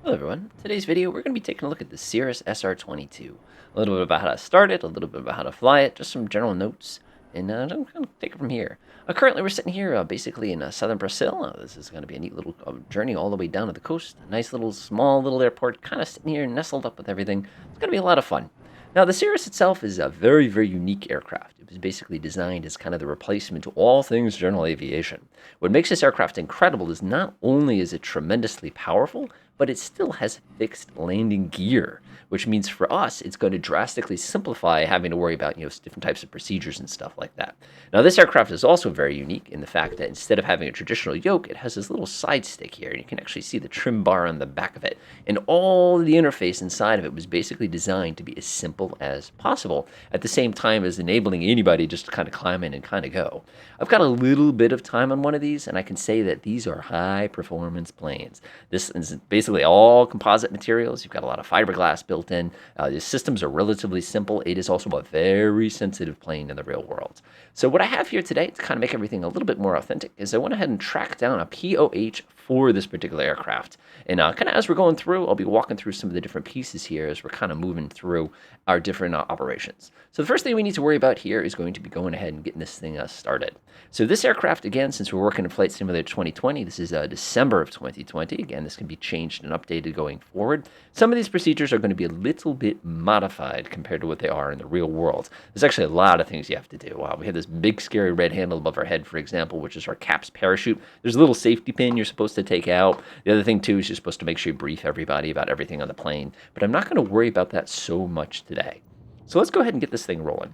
Hello everyone. In today's video we're going to be taking a look at the Cirrus SR22. A little bit about how to start it, a little bit about how to fly it, just some general notes, and I'm going to take it from here. Currently we're sitting here basically in southern Brazil. This is going to be a neat little journey all the way down to the coast. A nice little small little airport, kind of sitting here nestled up with everything. It's going to be a lot of fun. Now, the Cirrus itself is a very, very unique aircraft. It was basically designed as kind of the replacement to all things general aviation. What makes this aircraft incredible is not only is it tremendously powerful, but it still has fixed landing gear, which means for us, it's going to drastically simplify having to worry about, different types of procedures and stuff like that. Now, this aircraft is also very unique in the fact that instead of having a traditional yoke, it has this little side stick here, and you can actually see the trim bar on the back of it. And all the interface inside of it was basically designed to be as simple as possible, at the same time as enabling anybody just to kind of climb in and kind of go. I've got a little bit of time on one of these, and I can say that these are high-performance planes. This is basically all composite materials. You've got a lot of fiberglass built in. The systems are relatively simple. It is also a very sensitive plane in the real world. So what I have here today to kind of make everything a little bit more authentic is I went ahead and tracked down a POH for this particular aircraft. And kind of as we're going through, I'll be walking through some of the different pieces here as we're kind of moving through our different operations. So the first thing we need to worry about here is going to be going ahead and getting this thing started. So this aircraft, again, since we're working in Flight Simulator 2020, this is December of 2020. Again, this can be changed and updated going forward. Some of these procedures are going to be a little bit modified compared to what they are in the real world. There's actually a lot of things you have to do. We have this big scary red handle above our head, for example, which is our CAPS parachute. There's a little safety pin you're supposed to take out. The other thing, too, is you're supposed to make sure you brief everybody about everything on the plane. But I'm not going to worry about that so much today. So let's go ahead and get this thing rolling.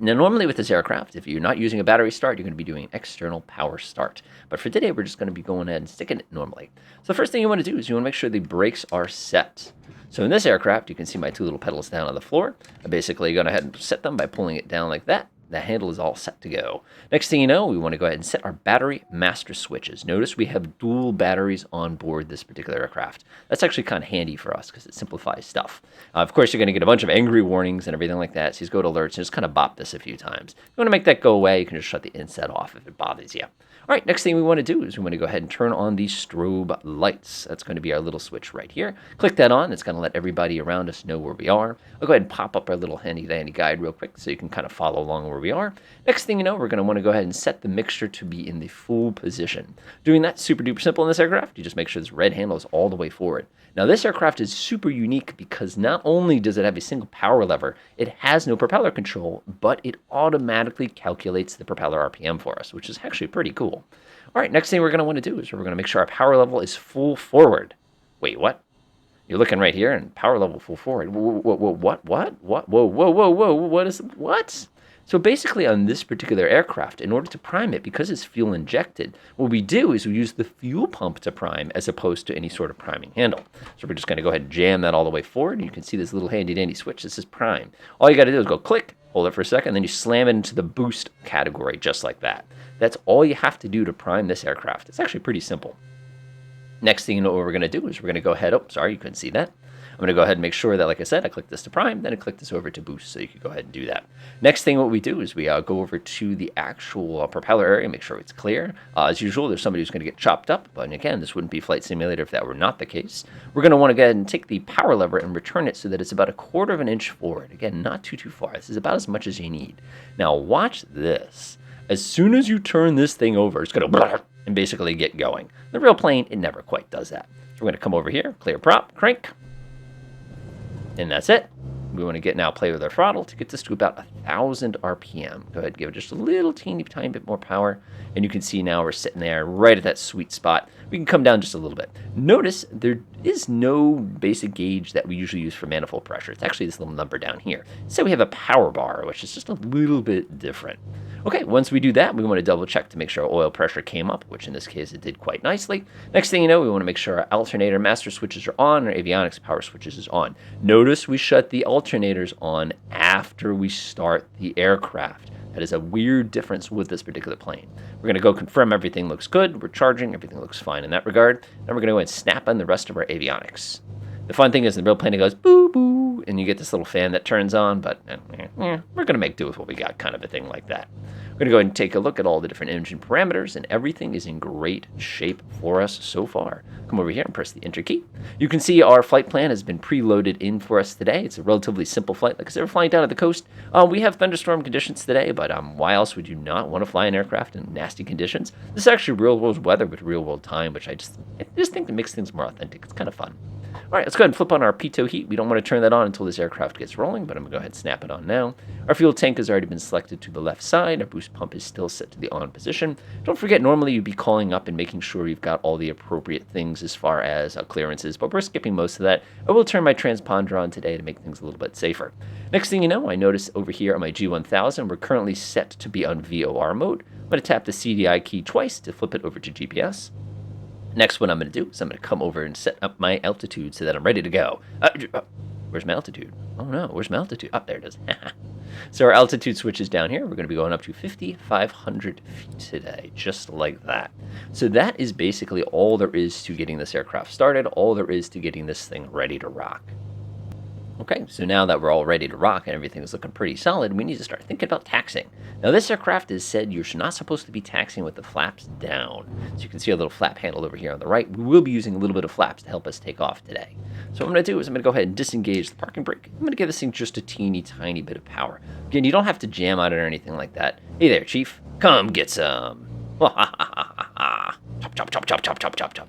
Now, normally with this aircraft, if you're not using a battery start, you're going to be doing an external power start. But for today, we're just going to be going ahead and sticking it normally. So the first thing you want to do is you want to make sure the brakes are set. So in this aircraft, you can see my two little pedals down on the floor. I basically go ahead and set them by pulling it down like that. The handle is all set to go. Next thing you know, we want to go ahead and set our battery master switches. Notice we have dual batteries on board this particular aircraft. That's actually kind of handy for us because it simplifies stuff. Of course, you're going to get a bunch of angry warnings and everything like that. So you just go to alerts and just kind of bop this a few times. If you want to make that go away, you can just shut the inset off if it bothers you. All right, next thing we want to do is we want to go ahead and turn on the strobe lights. That's going to be our little switch right here. Click that on. It's going to let everybody around us know where we are. I'll go ahead and pop up our little handy-dandy guide real quick so you can kind of follow along where we are. Next thing you know, we're going to want to go ahead and set the mixture to be in the full position. Doing that super duper simple in this aircraft. You just make sure this red handle is all the way forward. Now, this aircraft is super unique because not only does it have a single power lever, it has no propeller control, but it automatically calculates the propeller RPM for us, which is actually pretty cool. All right, next thing we're going to want to do is we're going to make sure our power level is full forward. Wait, what? You're looking right here and power level full forward. What? What? So basically on this particular aircraft, in order to prime it, because it's fuel injected, what we do is we use the fuel pump to prime as opposed to any sort of priming handle. So we're just going to go ahead and jam that all the way forward. And you can see this little handy dandy switch. This is prime. All you got to do is go click, hold it for a second, then you slam it into the boost category just like that. That's all you have to do to prime this aircraft. It's actually pretty simple. Next thing you know what we're going to do is we're going to go ahead. Oh, sorry, you couldn't see that. I'm going to go ahead and make sure that, like I said, I click this to prime, then I click this over to boost, so you can go ahead and do that. Next thing what we do is we go over to the actual propeller area, make sure it's clear. As usual, there's somebody who's going to get chopped up, but again, this wouldn't be Flight Simulator if that were not the case. We're going to want to go ahead and take the power lever and return it so that it's about 1/4 of an inch forward. Again, not too far. This is about as much as you need. Now, watch this. As soon as you turn this thing over, it's going to and basically get going. The real plane, it never quite does that. So we're going to come over here, clear prop, crank. And that's it. We want to play with our throttle to get this to about 1,000 RPM. Go ahead and give it just a little tiny bit more power. And you can see now we're sitting there right at that sweet spot. We can come down just a little bit. Notice there is no basic gauge that we usually use for manifold pressure. It's actually this little number down here. So we have a power bar, which is just a little bit different. Okay, once we do that, we want to double check to make sure our oil pressure came up, which in this case it did quite nicely. Next thing you know, we want to make sure our alternator master switches are on, our avionics power switches is on. Notice we shut the alternators on after we start the aircraft. That is a weird difference with this particular plane. We're going to go confirm everything looks good. We're charging. Everything looks fine in that regard. Then we're going to go and snap on the rest of our avionics. The fun thing is in the real plane, it goes boo, boo, and you get this little fan that turns on, but we're going to make do with what we got, kind of a thing like that. We're going to go ahead and take a look at all the different engine parameters, and everything is in great shape for us so far. Come over here and press the Enter key. You can see our flight plan has been preloaded in for us today. It's a relatively simple flight. Like I said, we're flying down to the coast. We have thunderstorm conditions today, but why else would you not want to fly an aircraft in nasty conditions? This is actually real-world weather with real-world time, which I just think it makes things more authentic. It's kind of fun. All right, let's go ahead and flip on our pitot heat. We don't want to turn that on until this aircraft gets rolling, but I'm going to go ahead and snap it on now. Our fuel tank has already been selected to the left side. Our boost pump is still set to the on position. Don't forget, normally you'd be calling up and making sure you've got all the appropriate things as far as clearances, but we're skipping most of that. I will turn my transponder on today to make things a little bit safer. Next thing you know, I notice over here on my G1000, we're currently set to be on VOR mode. I'm going to tap the CDI key twice to flip it over to GPS. Next, what I'm going to do is I'm going to come over and set up my altitude so that I'm ready to go. Where's my altitude? Oh no, where's my altitude? Oh, there it is. So our altitude switch is down here. We're going to be going up to 5,500 feet today, just like that. So that is basically all there is to getting this aircraft started, all there is to getting this thing ready to rock. Okay, so now that we're all ready to rock and everything is looking pretty solid, we need to start thinking about taxiing. Now, this aircraft is said you're not supposed to be taxiing with the flaps down. So you can see a little flap handle over here on the right. We will be using a little bit of flaps to help us take off today. So what I'm going to do is I'm going to go ahead and disengage the parking brake. I'm going to give this thing just a teeny tiny bit of power. Again, you don't have to jam on it or anything like that. Hey there, Chief. Come get some. Chop, chop, chop, chop, chop, chop, chop, chop.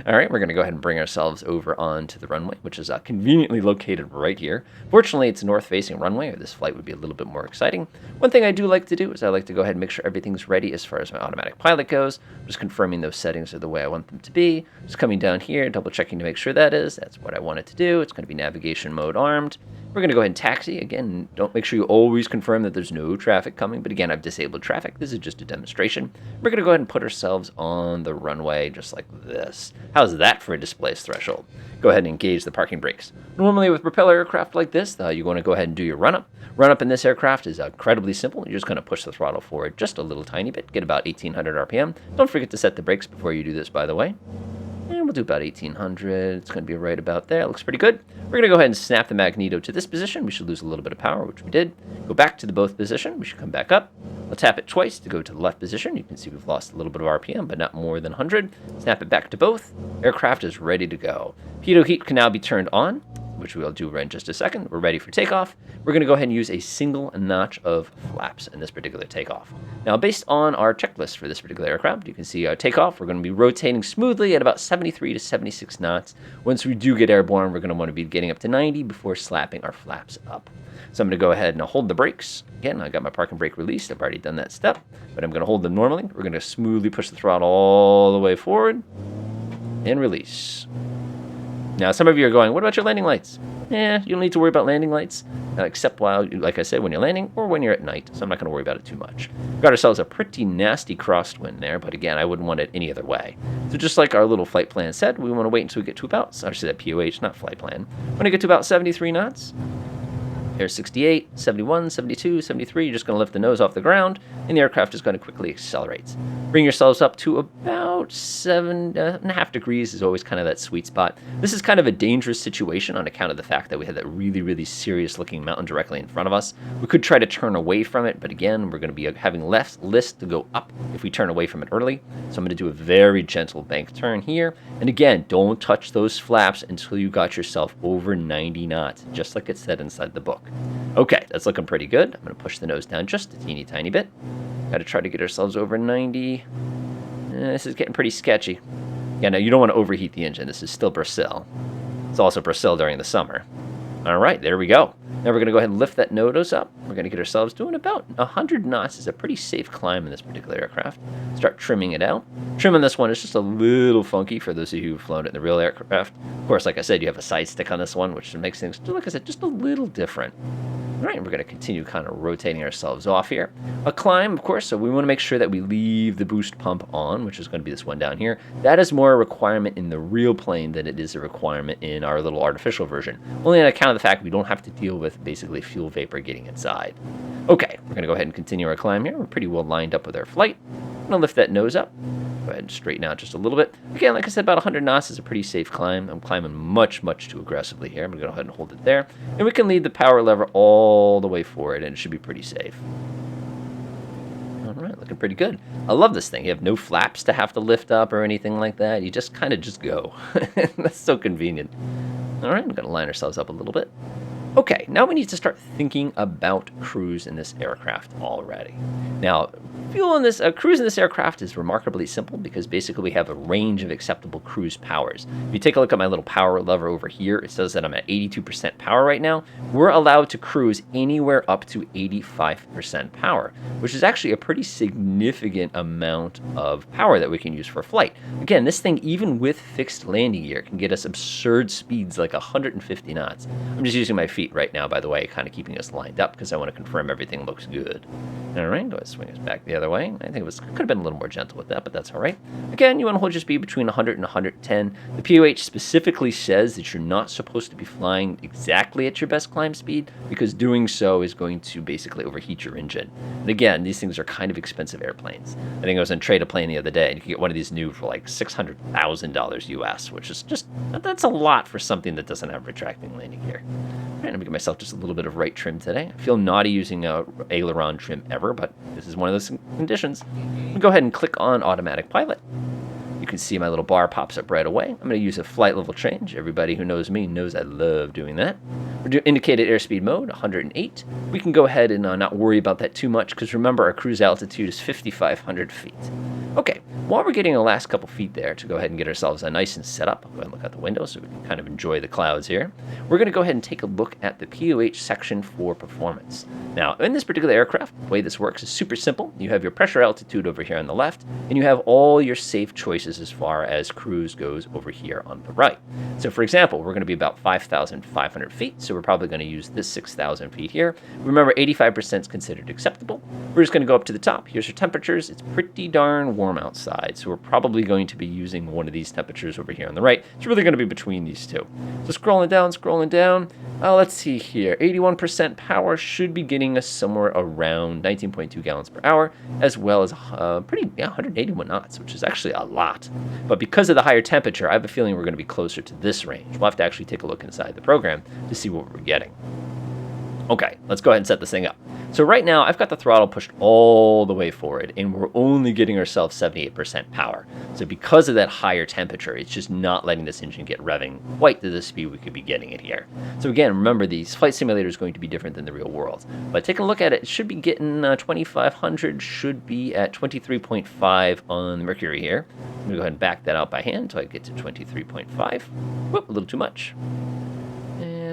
All right, we're going to go ahead and bring ourselves over onto the runway, which is conveniently located right here. Fortunately, it's a north-facing runway, or this flight would be a little bit more exciting. One thing I do like to do is I like to go ahead and make sure everything's ready as far as my automatic pilot goes. Just confirming those settings are the way I want them to be. Just coming down here, double-checking to make sure that is. That's what I want it to do. It's going to be navigation mode armed. We're going to go ahead and taxi. Again, don't make sure you always confirm that there's no traffic coming. But again, I've disabled traffic. This is just a demonstration. We're going to go ahead and put ourselves on the runway just like this. How's that for a displace threshold? Go ahead and engage the parking brakes. Normally with propeller aircraft like this, you want to go ahead and do your run-up. Run-up in this aircraft is incredibly simple. You're just going to push the throttle forward just a little tiny bit. Get about 1,800 RPM. Don't forget to set the brakes before you do this, by the way. And we'll do about 1,800. It's going to be right about there. Looks pretty good. We're going to go ahead and snap the magneto to this position. We should lose a little bit of power, which we did. Go back to the both position. We should come back up. We'll tap it twice to go to the left position. You can see we've lost a little bit of RPM, but not more than 100. Snap it back to both. Aircraft is ready to go. Pitot heat can now be turned on, which we'll do in just a second. We're ready for takeoff. We're going to go ahead and use a single notch of flaps in this particular takeoff. Now, based on our checklist for this particular aircraft, you can see our takeoff. We're going to be rotating smoothly at about 73 to 76 knots. Once we do get airborne, we're going to want to be getting up to 90 before slapping our flaps up. So I'm going to go ahead and hold the brakes. Again, I got my parking brake released. I've already done that step, but I'm going to hold them normally. We're going to smoothly push the throttle all the way forward and release. Now, some of you are going, what about your landing lights? You don't need to worry about landing lights, except while, like I said, when you're landing or when you're at night. So I'm not going to worry about it too much. Got ourselves a pretty nasty crosswind there, but again, I wouldn't want it any other way. So just like our little flight plan said, we want to wait until we get to about, I should say POH, not flight plan. When I get to about 73 knots, here's 68, 71, 72, 73. You're just going to lift the nose off the ground, and the aircraft is going to quickly accelerate. Bring yourselves up to about 7.5 degrees is always kind of that sweet spot. This is kind of a dangerous situation on account of the fact that we had that really, really serious-looking mountain directly in front of us. We could try to turn away from it, but again, we're going to be having less list to go up if we turn away from it early. So I'm going to do a very gentle bank turn here. And again, don't touch those flaps until you got yourself over 90 knots, just like it said inside the book. Okay, that's looking pretty good. I'm going to push the nose down just a teeny tiny bit. Got to try to get ourselves over 90. This is getting pretty sketchy. Yeah, no, you don't want to overheat the engine. This is still Brazil. It's also Brazil during the summer. All right, there we go. Now we're going to go ahead and lift that nose up. We're going to get ourselves doing about 100 knots. Is a pretty safe climb in this particular aircraft. Start trimming it out. Trim on this one is just a little funky for those of you who've flown it in the real aircraft. Of course, like I said, you have a side stick on this one, which makes things, like I said, just a little different. All right, we're going to continue kind of rotating ourselves off here. A climb, of course, so we want to make sure that we leave the boost pump on, which is going to be this one down here. That is more a requirement in the real plane than it is a requirement in our little artificial version. Only on account of the fact we don't have to deal with basically fuel vapor getting inside. Okay, we're going to go ahead and continue our climb here. We're pretty well lined up with our flight. I'm going to lift that nose up. Go ahead and straighten out just a little bit. Again, like I said, about 100 knots is a pretty safe climb. I'm climbing much, much too aggressively here. I'm going to go ahead and hold it there. And we can lead the power lever all the way forward, and it should be pretty safe. looking pretty good. I love this thing. You have no flaps to have to lift up or anything like that. You just kind of just go. That's so convenient. All right, we're going to line ourselves up a little bit. Okay, now we need to start thinking about cruise in this aircraft already. Now, cruise in this aircraft is remarkably simple because basically we have a range of acceptable cruise powers. If you take a look at my little power lever over here, it says that I'm at 82% power right now. We're allowed to cruise anywhere up to 85% power, which is actually a pretty significant amount of power that we can use for flight. Again, this thing, even with fixed landing gear, can get us absurd speeds like 150 knots. I'm just using my feet right now, by the way, kind of keeping us lined up because I want to confirm everything looks good. All right, go ahead and swing us back the other way. I think could have been a little more gentle with that, but that's all right. Again, you want to hold your speed between 100 and 110. The POH specifically says that you're not supposed to be flying exactly at your best climb speed because doing so is going to basically overheat your engine. And again, these things are kind of expensive airplanes. I think I was on Trade a Plane the other day, and you can get one of these new for like $600,000 US, which is that's a lot for something that doesn't have retracting landing gear. All right, I'm going to give myself just a little bit of right trim today. I feel naughty using aileron trim ever, but this is one of those conditions. Go ahead and click on automatic pilot. You can see my little bar pops up right away. I'm going to use a flight level change. Everybody who knows me knows I love doing that. We're doing indicated airspeed mode, 108. We can go ahead and not worry about that too much because remember our cruise altitude is 5,500 feet. Okay, while we're getting the last couple feet there to go ahead and get ourselves nice and set up, I'll go ahead and look out the window so we can kind of enjoy the clouds here. We're going to go ahead and take a look at the POH section for performance. Now, in this particular aircraft, the way this works is super simple. You have your pressure altitude over here on the left, and you have all your safe choices as far as cruise goes over here on the right. So for example, we're going to be about 5,500 feet, so we're probably going to use this 6,000 feet here. Remember, 85% is considered acceptable. We're just going to go up to the top. Here's your temperatures. It's pretty darn warm outside, so we're probably going to be using one of these temperatures over here on the right. It's really going to be between these two. So scrolling down. Let's see here. 81% power should be getting us somewhere around 19.2 gallons per hour, as well as 181 knots, which is actually a lot. But because of the higher temperature, I have a feeling we're going to be closer to this range. We'll have to actually take a look inside the program to see what we're getting. Okay, let's go ahead and set this thing up. So right now, I've got the throttle pushed all the way forward, and we're only getting ourselves 78% power. So because of that higher temperature, it's just not letting this engine get revving quite to the speed we could be getting it here. So again, remember, these flight simulator is going to be different than the real world. But taking a look at it, it should be getting 2,500, should be at 23.5 on the Mercury here. I'm going to go ahead and back that out by hand until I get to 23.5. Whoop, a little too much.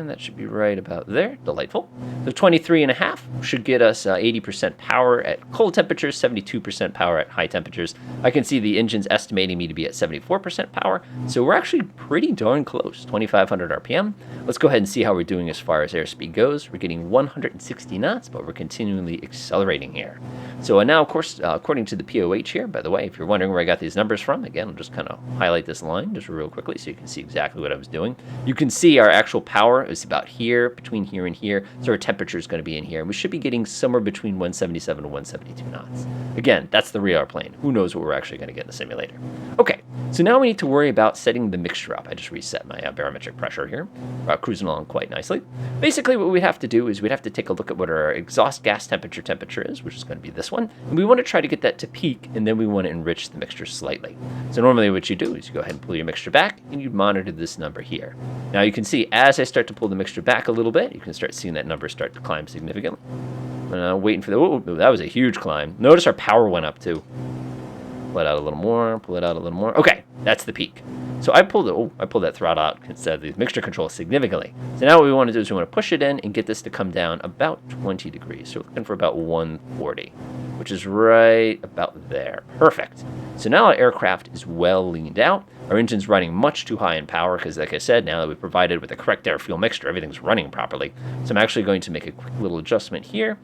That should be right about there. Delightful. So 23.5 should get us 80% power at cold temperatures, 72% power at high temperatures. I can see the engine's estimating me to be at 74% power, so we're actually pretty darn close, 2,500 RPM. Let's go ahead and see how we're doing as far as airspeed goes. We're getting 160 knots, but we're continually accelerating here. So now, of course, according to the POH here, by the way, if you're wondering where I got these numbers from, again, I'll just kind of highlight this line just real quickly so you can see exactly what I was doing. You can see our actual power is about here, between here and here, so our temperature is going to be in here, and we should be getting somewhere between 177 and 172 knots. Again, that's the real airplane. Who knows what we're actually going to get in the simulator. Okay, so now we need to worry about setting the mixture up. I just reset my barometric pressure here. We're cruising along quite nicely. Basically, what we'd have to do is we'd have to take a look at what our exhaust gas temperature is, which is going to be this one, and we want to try to get that to peak, and then we want to enrich the mixture slightly. So normally what you do is you go ahead and pull your mixture back, and you monitor this number here. Now you can see as I start to pull the mixture back a little bit, you can start seeing that number start to climb significantly. Waiting for that was a huge climb. Notice our power went up too. Pull it out a little more, pull it out a little more. Okay, that's the peak. So I pulled that throttle out instead of the mixture control significantly. So now what we want to do is we want to push it in and get this to come down about 20 degrees. So we're looking for about 140, which is right about there. Perfect. So now our aircraft is well leaned out. Our engine's running much too high in power because, like I said, now that we've provided with the correct air-fuel mixture, everything's running properly. So I'm actually going to make a quick little adjustment here.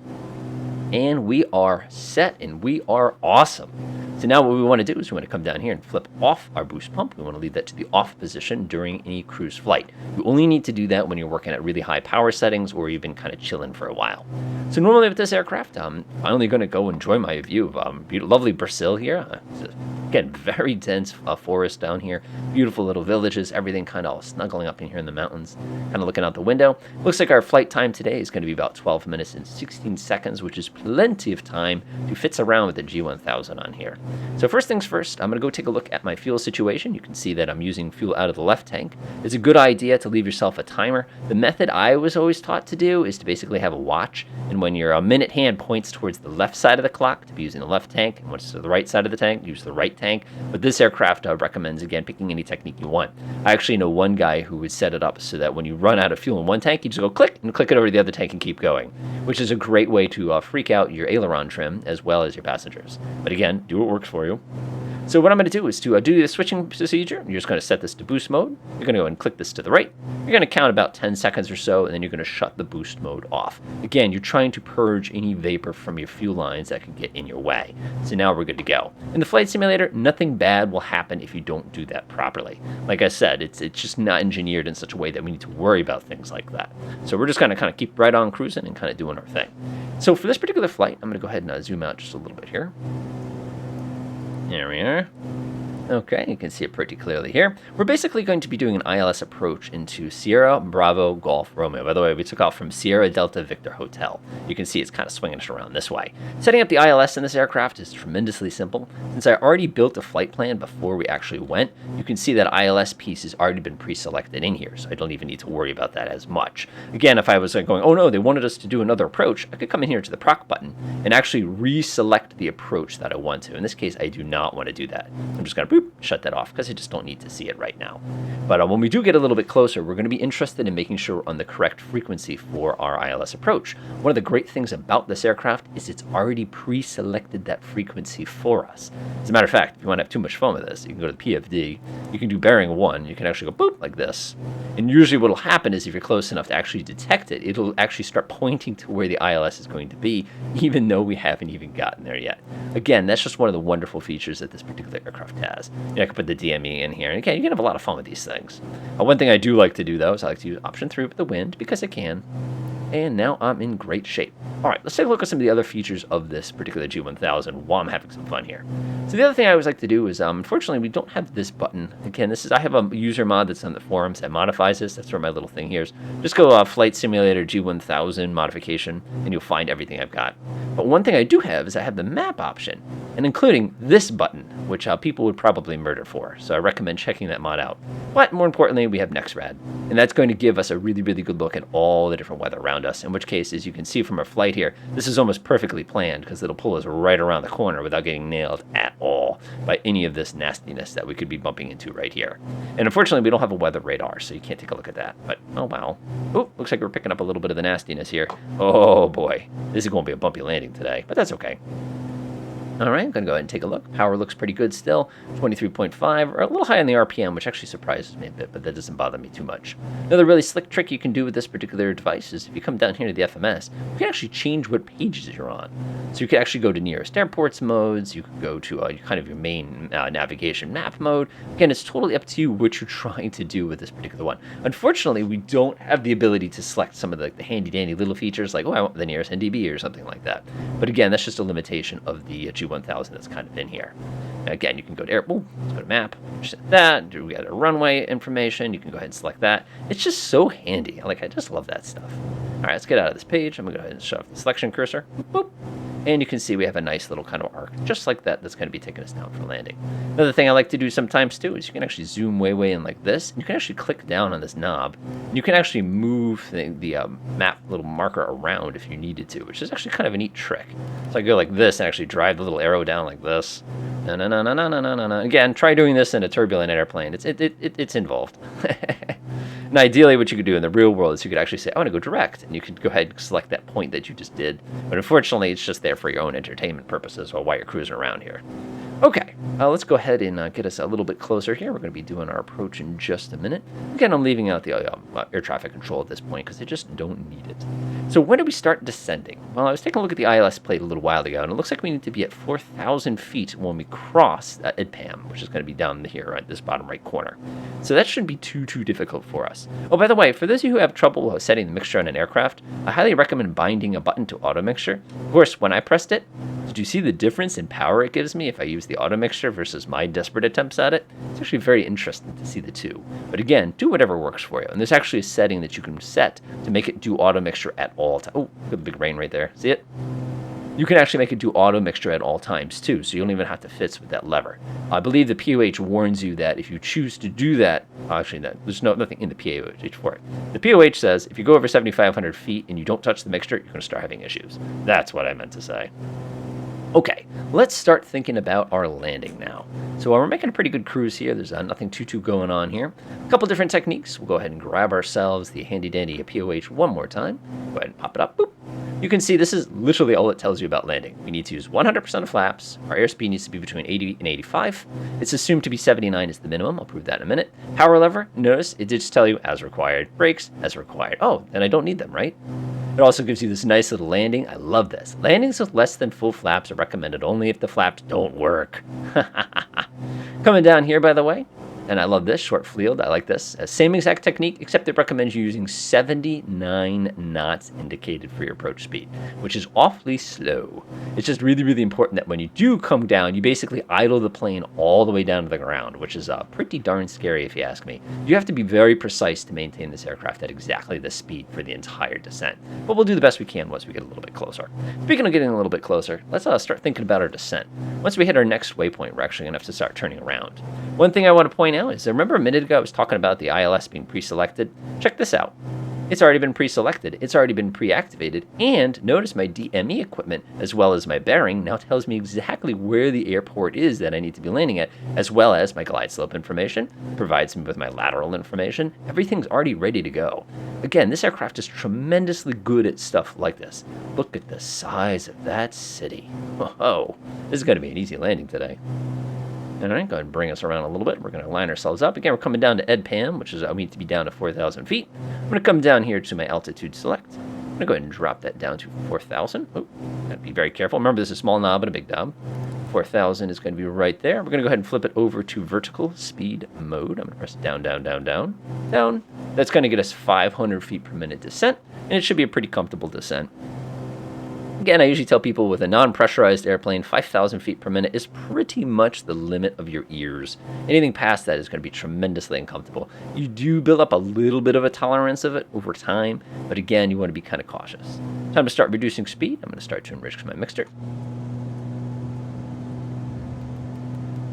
And we are set, and we are awesome. So now what we want to do is we want to come down here and flip off our boost pump. We want to leave that to the off position during any cruise flight. You only need to do that when you're working at really high power settings or you've been kind of chilling for a while. So normally with this aircraft, I'm finally going to go enjoy my view of lovely Brazil here. It's a Again, very dense forest down here. Beautiful little villages, everything kind of all snuggling up in here in the mountains. Kind of looking out the window. Looks like our flight time today is going to be about 12 minutes and 16 seconds, which is plenty of time to fitz around with the G1000 on here. So first things first, I'm going to go take a look at my fuel situation. You can see that I'm using fuel out of the left tank. It's a good idea to leave yourself a timer. The method I was always taught to do is to basically have a watch, and when your minute hand points towards the left side of the clock, to be using the left tank, and when it's to the right side of the tank, use the right tank. But this aircraft recommends, again, picking any technique you want. I actually know one guy who would set it up so that when you run out of fuel in one tank, you just go click and click it over to the other tank and keep going, which is a great way to freak out your aileron trim as well as your passengers. But again, do what works for you. So what I'm going to do is to do the switching procedure. You're just going to set this to boost mode. You're going to go and click this to the right. You're going to count about 10 seconds or so, and then you're going to shut the boost mode off. Again, you're trying to purge any vapor from your fuel lines that can get in your way. So now we're good to go. In the flight simulator, nothing bad will happen if you don't do that properly. Like I said, it's just not engineered in such a way that we need to worry about things like that. So we're just going to kind of keep right on cruising and kind of doing our thing. So for this particular flight, I'm going to go ahead and zoom out just a little bit here. There we are. Okay, you can see it pretty clearly here. We're basically going to be doing an ILS approach into Sierra, Bravo, Golf, Romeo. By the way, we took off from Sierra, Delta, Victor Hotel. You can see it's kind of swinging us around this way. Setting up the ILS in this aircraft is tremendously simple. Since I already built a flight plan before we actually went, you can see that ILS piece has already been pre-selected in here, so I don't even need to worry about that as much. Again, if I was going, oh no, they wanted us to do another approach, I could come in here to the proc button and actually reselect the approach that I want to. In this case, I do not want to do that. I'm just going to shut that off because I just don't need to see it right now. But when we do get a little bit closer, we're going to be interested in making sure we're on the correct frequency for our ILS approach. One of the great things about this aircraft is it's already pre-selected that frequency for us. As a matter of fact, if you want to have too much fun with this, you can go to the PFD, you can do bearing 1, you can actually go boop like this. And usually what will happen is if you're close enough to actually detect it, it'll actually start pointing to where the ILS is going to be, even though we haven't even gotten there yet. Again, that's just one of the wonderful features that this particular aircraft has. You know, I can put the DME in here, and again, you can have a lot of fun with these things. One thing I do like to do, though, is I like to use option 3 with the wind, because I can. And now I'm in great shape. All right, let's take a look at some of the other features of this particular G1000 while I'm having some fun here. So the other thing I always like to do is, unfortunately, we don't have this button. Again, I have a user mod that's on the forums that modifies this. That's where my little thing here is. Just go Flight Simulator G1000 modification, and you'll find everything I've got. But one thing I do have is I have the map option, and including this button, which people would probably murder for. So I recommend checking that mod out. But more importantly, we have NexRad, and that's going to give us a really, really good look at all the different weather around us, in which case, as you can see from our flight here, this is almost perfectly planned because it'll pull us right around the corner without getting nailed at all by any of this nastiness that we could be bumping into right here. And unfortunately, we don't have a weather radar, so you can't take a look at that. But, oh wow. Oh, looks like we're picking up a little bit of the nastiness here. Oh boy, this is going to be a bumpy landing today, but that's okay. All right, I'm going to go ahead and take a look. Power looks pretty good still, 23.5, or a little high on the RPM, which actually surprises me a bit, but that doesn't bother me too much. Another really slick trick you can do with this particular device is if you come down here to the FMS, you can actually change what pages you're on. So you can actually go to nearest airports modes, you can go to kind of your main navigation map mode. Again, it's totally up to you what you're trying to do with this particular one. Unfortunately, we don't have the ability to select some of the handy-dandy little features like, oh, I want the nearest NDB or something like that. But again, that's just a limitation of the G1000 that's kind of in here. Again, you can go to let's go to map, set that, we got a runway information, you can go ahead and select that. It's just so handy. I just love that stuff. All right, let's get out of this page. I'm gonna go ahead and shut off the selection cursor. Boop. And you can see we have a nice little kind of arc, just like that, that's going to be taking us down for landing. Another thing I like to do sometimes, too, is you can actually zoom way in like this, and you can actually click down on this knob, and you can actually move the map little marker around if you needed to, which is actually kind of a neat trick. So I go like this and actually drive the little arrow down like this. No. Again, try doing this in a turbulent airplane. It's involved. And ideally, what you could do in the real world is you could actually say, I want to go direct, and you could go ahead and select that point that you just did. But unfortunately, it's just there for your own entertainment purposes while you're cruising around here. Okay, let's go ahead and get us a little bit closer here. We're going to be doing our approach in just a minute. Again, I'm leaving out the air traffic control at this point because I just don't need it. So when do we start descending? Well, I was taking a look at the ILS plate a little while ago, and it looks like we need to be at 4,000 feet when we cross IDPAM, which is going to be down here at this bottom right corner. So that shouldn't be too difficult for us. Oh, by the way, for those of you who have trouble setting the mixture on an aircraft, I highly recommend binding a button to auto mixture. Of course, when I pressed it, do you see the difference in power it gives me if I use the auto mixture versus my desperate attempts at it? It's actually very interesting to see the two. But again, do whatever works for you. And there's actually a setting that you can set to make it do auto mixture at all times. Oh, good big rain right there. See it? You can actually make it do auto mixture at all times too, so you don't even have to fix with that lever. I believe the POH warns you that if you choose to do that, actually no, there's nothing in the POH for it. The POH says if you go over 7,500 feet and you don't touch the mixture, you're going to start having issues. That's what I meant to say. Okay, let's start thinking about our landing now. So we're making a pretty good cruise here. There's nothing too going on here. A couple different techniques. We'll go ahead and grab ourselves the handy dandy POH one more time. Go ahead and pop it up. Boop. You can see this is literally all it tells you about landing. We need to use 100% of flaps. Our airspeed needs to be between 80 and 85. It's assumed to be 79 is the minimum. I'll prove that in a minute. Power lever, notice it did just tell you as required. Brakes, as required. Oh, then I don't need them, right? It also gives you this nice little landing. I love this. Landings with less than full flaps are recommended only if the flaps don't work. Coming down here, by the way, and I love this, short field, I like this. Same exact technique, except it recommends you using 79 knots indicated for your approach speed, which is awfully slow. It's just really important that when you do come down, you basically idle the plane all the way down to the ground, which is pretty darn scary if you ask me. You have to be very precise to maintain this aircraft at exactly the speed for the entire descent. But we'll do the best we can once we get a little bit closer. Speaking of getting a little bit closer, let's start thinking about our descent. Once we hit our next waypoint, we're actually going to have to start turning around. One thing I want to point out is, remember a minute ago I was talking about the ILS being pre-selected? Check this out. It's already been pre-selected, it's already been pre-activated, and notice my DME equipment, as well as my bearing, now tells me exactly where the airport is that I need to be landing at, as well as my glide slope information, provides me with my lateral information. Everything's already ready to go. Again, this aircraft is tremendously good at stuff like this. Look at the size of that city. Oh, this is going to be an easy landing today. All right, go ahead and bring us around a little bit. We're going to line ourselves up. Again, we're coming down to EDPAM, which is, I need to be down to 4,000 feet. I'm going to come down here to my altitude select. I'm going to go ahead and drop that down to 4,000. Oh, got to be very careful. Remember, this is a small knob and a big knob. 4,000 is going to be right there. We're going to go ahead and flip it over to vertical speed mode. I'm going to press down. That's going to get us 500 feet per minute descent, and it should be a pretty comfortable descent. Again, I usually tell people with a non-pressurized airplane, 5,000 feet per minute is pretty much the limit of your ears. Anything past that is going to be tremendously uncomfortable. You do build up a little bit of a tolerance of it over time, but again, you want to be kind of cautious. Time to start reducing speed. I'm going to start to enrich my mixture.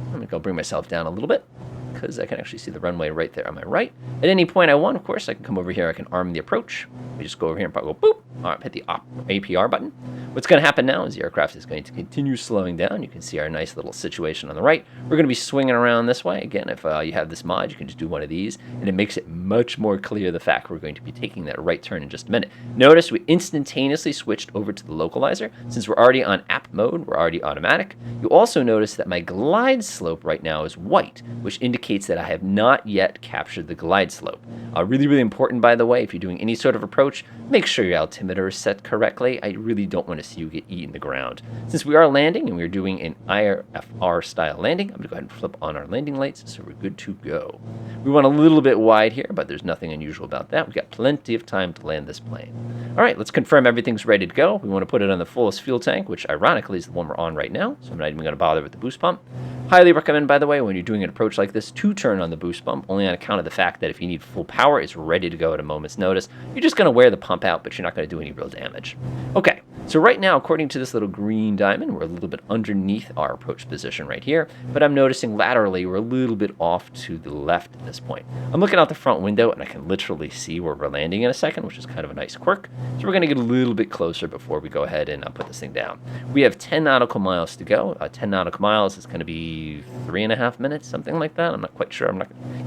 I'm going to go bring myself down a little bit, because I can actually see the runway right there on my right. At any point I want, of course, I can come over here, I can arm the approach. We just go over here and go boop, hit the APR button. What's going to happen now is the aircraft is going to continue slowing down. You can see our nice little situation on the right. We're going to be swinging around this way. Again, if you have this mod, you can just do one of these, and it makes it much more clear the fact we're going to be taking that right turn in just a minute. Notice we instantaneously switched over to the localizer. Since we're already on app mode, we're already automatic. You also notice that my glide slope right now is white, which indicates that I have not yet captured the glide slope. Really important, by the way, if you're doing any sort of approach, make sure your altimeter is set correctly. I really don't want to see you get eaten the ground. Since we are landing and we're doing an IRFR style landing, I'm going to go ahead and flip on our landing lights so we're good to go. We want a little bit wide here, but there's nothing unusual about that. We've got plenty of time to land this plane. All right, let's confirm everything's ready to go. We want to put it on the fullest fuel tank, which ironically is the one we're on right now, so I'm not even going to bother with the boost pump. Highly recommend, by the way, when you're doing an approach like this, to turn on the boost pump, only on account of the fact that if you need full power, it's ready to go at a moment's notice. You're just going to wear the pump out, but you're not going to do any real damage. Okay, so right now, according to this little green diamond, we're a little bit underneath our approach position right here, but I'm noticing laterally we're a little bit off to the left at this point. I'm looking out the front window, and I can literally see where we're landing in a second, which is kind of a nice quirk. So we're going to get a little bit closer before we go ahead and put this thing down. We have 10 nautical miles to go. 10 nautical miles is going to be 3.5 minutes, something like that. I'm not quite sure.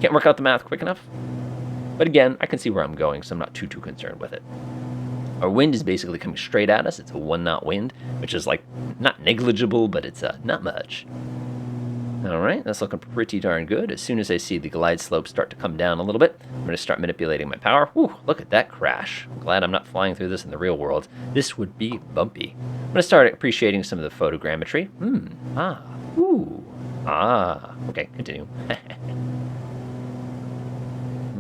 Can't work out the math quick enough. But again, I can see where I'm going, so I'm not too concerned with it. Our wind is basically coming straight at us. It's a 1 knot wind, which is like not negligible, but it's not much. All right, that's looking pretty darn good. As soon as I see the glide slope start to come down a little bit, I'm going to start manipulating my power. Whew, look at that crash. I'm glad I'm not flying through this in the real world. This would be bumpy. I'm going to start appreciating some of the photogrammetry. Okay, continue.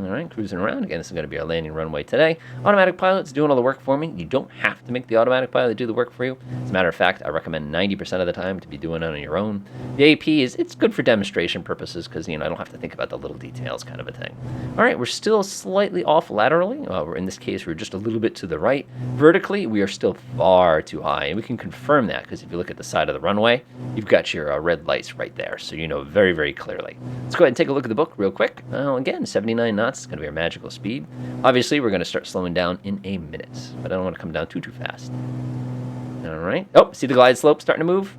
All right, cruising around. Again, this is going to be our landing runway today. Automatic pilot's doing all the work for me. You don't have to make the automatic pilot do the work for you. As a matter of fact, I recommend 90% of the time to be doing it on your own. The AP it's good for demonstration purposes because, I don't have to think about the little details kind of a thing. All right, we're still slightly off laterally. In this case, we're just a little bit to the right. Vertically, we are still far too high, and we can confirm that because if you look at the side of the runway, you've got your red lights right there, so you know very, very clearly. Let's go ahead and take a look at the book real quick. Again, 79 knots is going to be our magical speed. Obviously, we're going to start slowing down in a minute, but I don't want to come down too fast. All right. Oh, see the glide slope starting to move?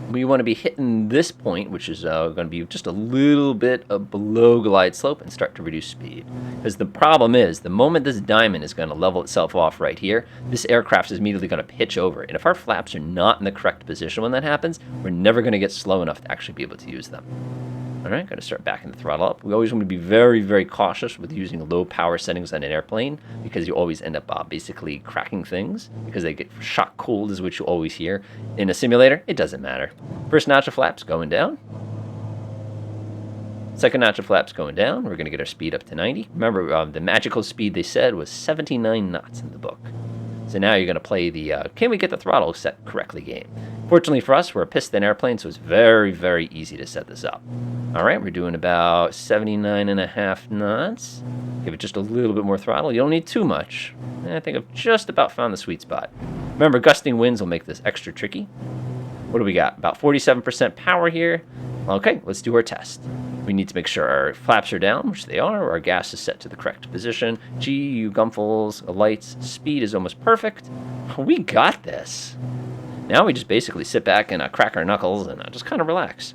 We want to be hitting this point, which is going to be just a little bit below glide slope, and start to reduce speed. Because the problem is, the moment this diamond is going to level itself off right here, this aircraft is immediately going to pitch over. And if our flaps are not in the correct position when that happens, we're never going to get slow enough to actually be able to use them. All right, going to start backing the throttle up. We always want to be very, very cautious with using low power settings on an airplane because you always end up basically cracking things because they get shock cooled is what you always hear. In a simulator, it doesn't matter. First notch of flaps going down. Second notch of flaps going down. We're going to get our speed up to 90. Remember, the magical speed they said was 79 knots in the book. So now you're going to play the can we get the throttle set correctly game. Fortunately for us, we're a piston airplane, so it's very, very easy to set this up. All right, we're doing about 79.5 knots. Give it just a little bit more throttle. You don't need too much. I think I've just about found the sweet spot. Remember, gusting winds will make this extra tricky. What do we got? About 47% power here. Okay, let's do our test. We need to make sure our flaps are down, which they are. Our gas is set to the correct position. Gee, you gumfuls, lights, speed is almost perfect. We got this. Now we just basically sit back and crack our knuckles and just kind of relax.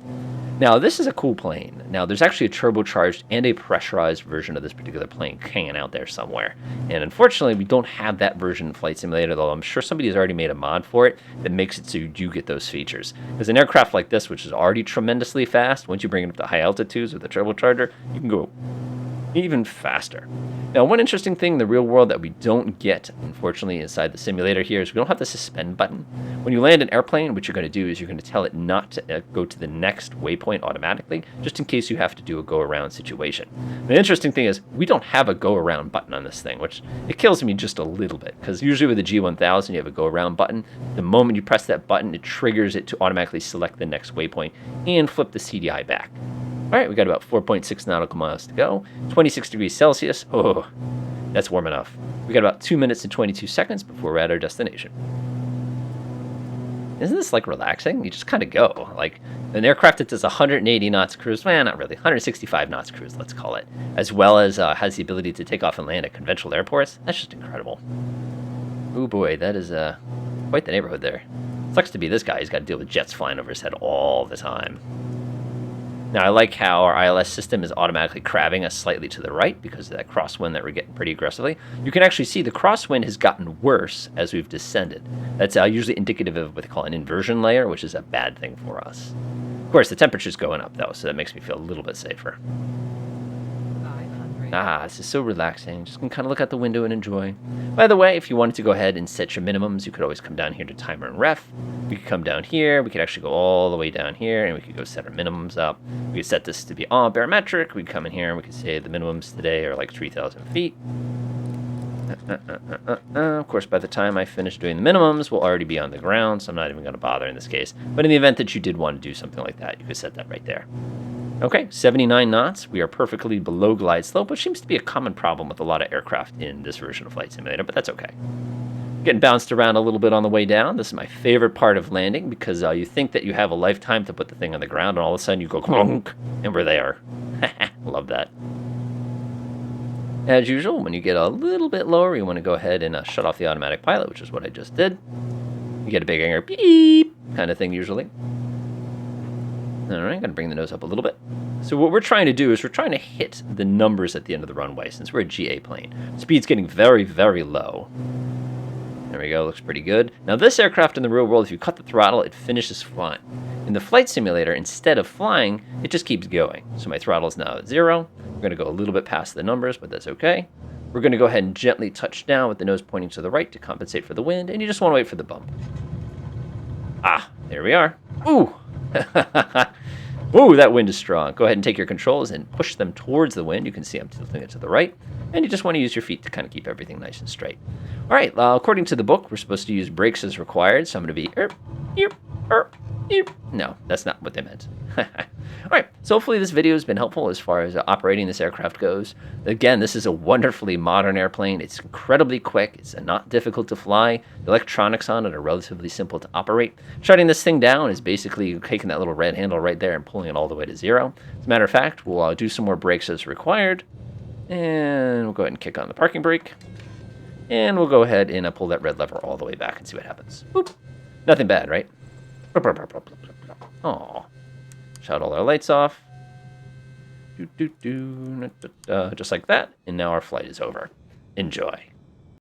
Now, this is a cool plane. Now, there's actually a turbocharged and a pressurized version of this particular plane hanging out there somewhere. And unfortunately, we don't have that version in Flight Simulator, though I'm sure somebody has already made a mod for it that makes it so you do get those features. Because an aircraft like this, which is already tremendously fast, once you bring it up to high altitudes with a turbocharger, you can go even faster. Now, one interesting thing in the real world that we don't get, unfortunately, inside the simulator here is we don't have the suspend button. When you land an airplane, what you're going to do is you're going to tell it not to go to the next waypoint automatically, just in case you have to do a go-around situation. The interesting thing is we don't have a go-around button on this thing, which it kills me just a little bit, because usually with the G1000, you have a go-around button. The moment you press that button, it triggers it to automatically select the next waypoint and flip the CDI back. All right, we got about 4.6 nautical miles to go. 26 degrees Celsius. Oh, that's warm enough. We got about 2 minutes and 22 seconds before we're at our destination. Isn't this like relaxing? You just kind of go. Like an aircraft that does 180 knots cruise, well, not really, 165 knots cruise, let's call it, as well as has the ability to take off and land at conventional airports. That's just incredible. Oh boy, that is quite the neighborhood there. Sucks to be this guy. He's got to deal with jets flying over his head all the time. Now, I like how our ILS system is automatically crabbing us slightly to the right because of that crosswind that we're getting pretty aggressively. You can actually see the crosswind has gotten worse as we've descended. That's usually indicative of what they call an inversion layer, which is a bad thing for us. Of course, the temperature's going up, though, so that makes me feel a little bit safer. This is so relaxing. Just can kind of look out the window and enjoy. By the way, if you wanted to go ahead and set your minimums, you could always come down here to timer and ref. We could come down here. We could actually go all the way down here, and we could go set our minimums up. We could set this to be all barometric. We'd come in here, and we could say the minimums today are like 3,000 feet. Of course, by the time I finish doing the minimums, we'll already be on the ground, so I'm not even going to bother in this case. But in the event that you did want to do something like that, you could set that right there. Okay, 79 knots. We are perfectly below glide slope, which seems to be a common problem with a lot of aircraft in this version of Flight Simulator, but that's okay. Getting bounced around a little bit on the way down. This is my favorite part of landing because you think that you have a lifetime to put the thing on the ground, and all of a sudden you go clunk, and we're there. Love that. As usual, when you get a little bit lower, you want to go ahead and shut off the automatic pilot, which is what I just did. You get a big anger beep kind of thing usually. All right, going to bring the nose up a little bit. So what we're trying to do is we're trying to hit the numbers at the end of the runway since we're a GA plane. Speed's getting very, very low. There we go, looks pretty good. Now this aircraft in the real world, if you cut the throttle, it finishes flying. In the Flight Simulator, instead of flying, it just keeps going. So my throttle is now at 0. We're going to go a little bit past the numbers, but that's okay. We're going to go ahead and gently touch down with the nose pointing to the right to compensate for the wind, and you just want to wait for the bump. There we are. Ooh! Whoa, that wind is strong. Go ahead and take your controls and push them towards the wind. You can see I'm tilting it to the right. And you just want to use your feet to kind of keep everything nice and straight. All right, according to the book, we're supposed to use brakes as required. So I'm going to be No, that's not what they meant. All right, so hopefully this video has been helpful as far as operating this aircraft goes. Again, this is a wonderfully modern airplane. It's incredibly quick. It's not difficult to fly. The electronics on it are relatively simple to operate. Shutting this thing down is basically taking that little red handle right there and pulling it all the way to 0. As a matter of fact, we'll do some more brakes as required. And we'll go ahead and kick on the parking brake. And we'll go ahead and pull that red lever all the way back and see what happens. Boop. Nothing bad, right? Aw. Shut all our lights off. Just like that. And now our flight is over. Enjoy.